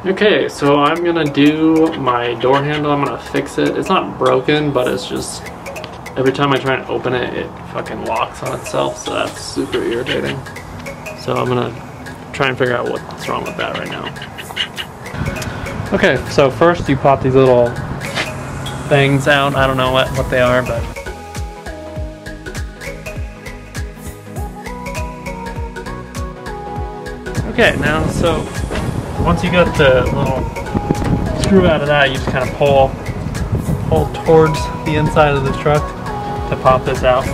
Okay, so I'm gonna do my door handle. I'm gonna fix it. It's not broken, but it's just every time I try and open it, it fucking locks on itself, so that's super irritating. So I'm gonna try and figure out what's wrong with that right now. Okay, so first you pop these little things out. I don't know what they are, but okay, now so once you get the little screw out of that, you just kind of pull towards the inside of the truck to pop this out.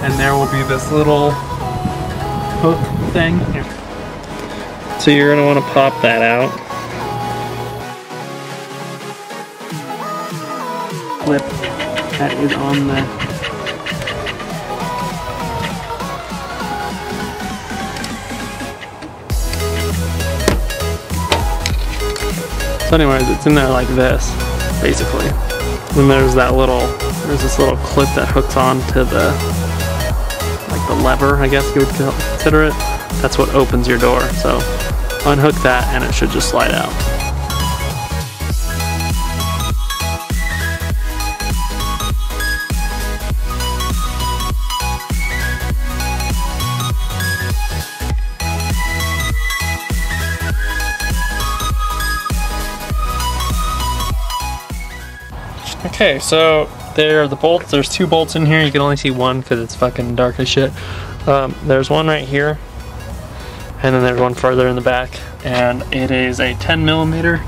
And there will be this little hook thing here. So you're going to want to pop that out. Clip that is on the so anyways, it's in there like this, basically. And there's this little clip that hooks on to the lever, I guess you would consider it. That's what opens your door. So unhook that and it should just slide out. Okay, so there are the bolts. There's 2 bolts in here. You can only see one because it's fucking dark as shit. There's one right here, and then there's one further in the back, and it is a 10mm.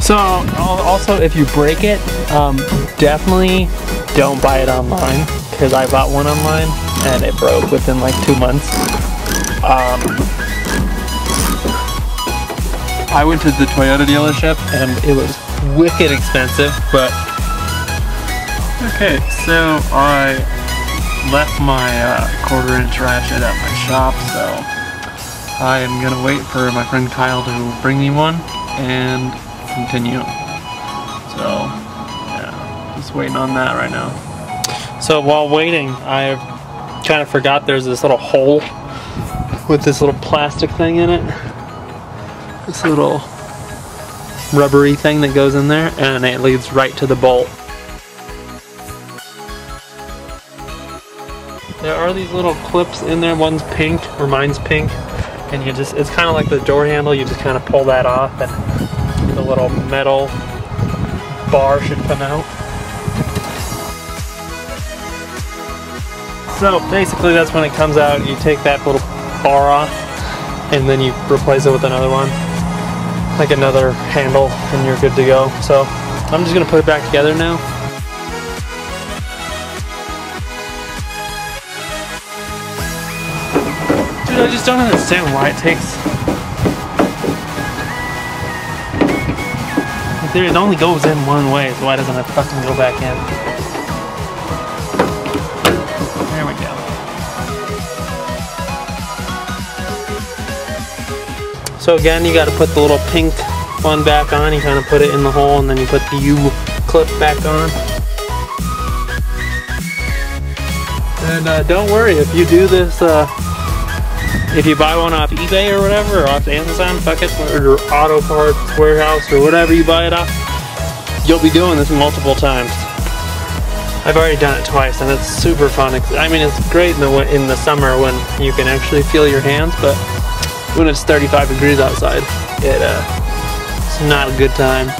So also, if you break it, definitely don't buy it online, because I bought one online and it broke within like 2 months. I went to the Toyota dealership and it was wicked expensive, but okay, so I left my 1/4" ratchet at my shop, so I am gonna wait for my friend Kyle to bring me one and continue. So yeah, just waiting on that right now. So while waiting, I kind of forgot there's this little hole with this little plastic thing in it. This little rubbery thing that goes in there, and it leads right to the bolt. There are these little clips in there. One's pink, or mine's pink, and it's kind of like the door handle. You just kind of pull that off and the little metal bar should come out. So basically that's when it comes out. You take that little bar off and then you replace it with another one, like another handle, and you're good to go. So I'm just gonna put it back together now. Dude, I just don't understand why it takes... It only goes in one way, so why doesn't it fucking go back in? There we go. So again, you got to put the little pink one back on. You kind of put it in the hole, and then you put the U clip back on. And don't worry, if you do this, if you buy one off eBay or whatever, or off Amazon, fuck it, or Auto Parts Warehouse, or whatever you buy it off, you'll be doing this multiple times. I've already done it twice, and it's super fun. I mean, it's great in the summer when you can actually feel your hands, but when it's 35 degrees outside, it's not a good time.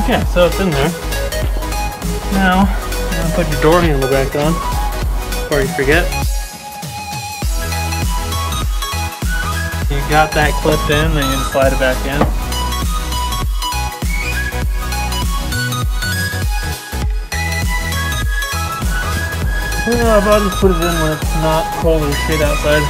Okay, so it's in there. Now, I'm gonna put your door handle back on before you forget. You got that clipped in, then you can slide it back in. Well, I'll just put it in when it's not cold as shit outside.